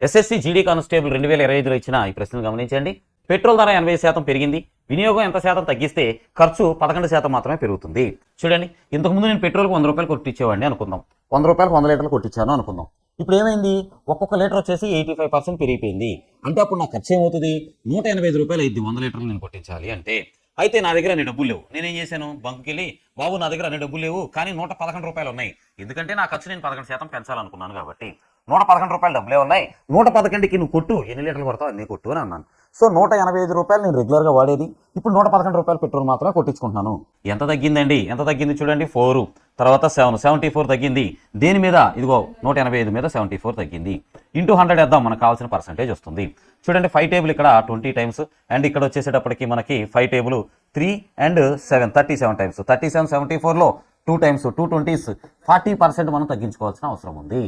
SSC GD constable 2025లో ఇచ్చిన ఈ ప్రశ్నలు గమనించండి. పెట్రోల్ ధర 80% పెరిగింది. వినియోగం ఎంత శాతం తగ్గిస్తే ఖర్చు 11% మాత్రమే పెరుగుతుంది. చూడండి, ఇంతకుముందు నేను పెట్రోల్కి 100 రూపాయలు కొట్టించేవాడిని అనుకుందాం. 100 రూపాయలకు 100 లీటర్లు కొట్టించాను అనుకుందాం. ఇప్పుడు ఏమైంది, ఒక్కొక్క లీటర్ వచ్చేసి 85% పెరిగిపోయింది. అంటే అప్పుడు నా ఖర్చు ఏమవుతుంది, 185 రూపాయలు అయింది 100 లీటర్లు నేను కొట్టించాలి అంటే. అయితే నా దగ్గర అన్ని డబ్బులు లేవు. నేనేం చేశాను, బంకుకి వెళ్ళి, బాబు నా దగ్గర అన్ని డబ్బులు లేవు కానీ 111 రూపాయలు ఉన్నాయి, ఎందుకంటే నా ఖర్చు నేను 11% పెంచాలనుకున్నాను కాబట్టి 111 రూపాయలు డబ్బులే ఉన్నాయి, 111కి నువ్వు కొట్టు, ఎన్ని లీటర్లు కొడతావు అన్నీ కొట్టు అని అన్నాను. సో 185 రూపాయలు నేను రెగ్యులర్గా వాడేది, ఇప్పుడు 111 రూపాయలు పెట్రోల్ మాత్రమే కొట్టించుకుంటున్నాను. ఎంత తగ్గిందండి, ఎంత తగ్గింది చూడండి, 4 తర్వాత 7 74 తగ్గింది. దేని మీద, ఇదిగో 185 మీద 74 తగ్గింది. ఇంటూ 100 వేద్దాం, మనకు కావాల్సిన పర్సెంటేజ్ వస్తుంది. చూడండి 5 టేబుల్ ఇక్కడ 20 టైమ్స్, అండ్ ఇక్కడ వచ్చేసేటప్పటికి మనకి 5 table 3 and 7 37 times, 37 74లో 2 times 2 20s 40% మనం తగ్గించుకోవాల్సిన అవసరం ఉంది.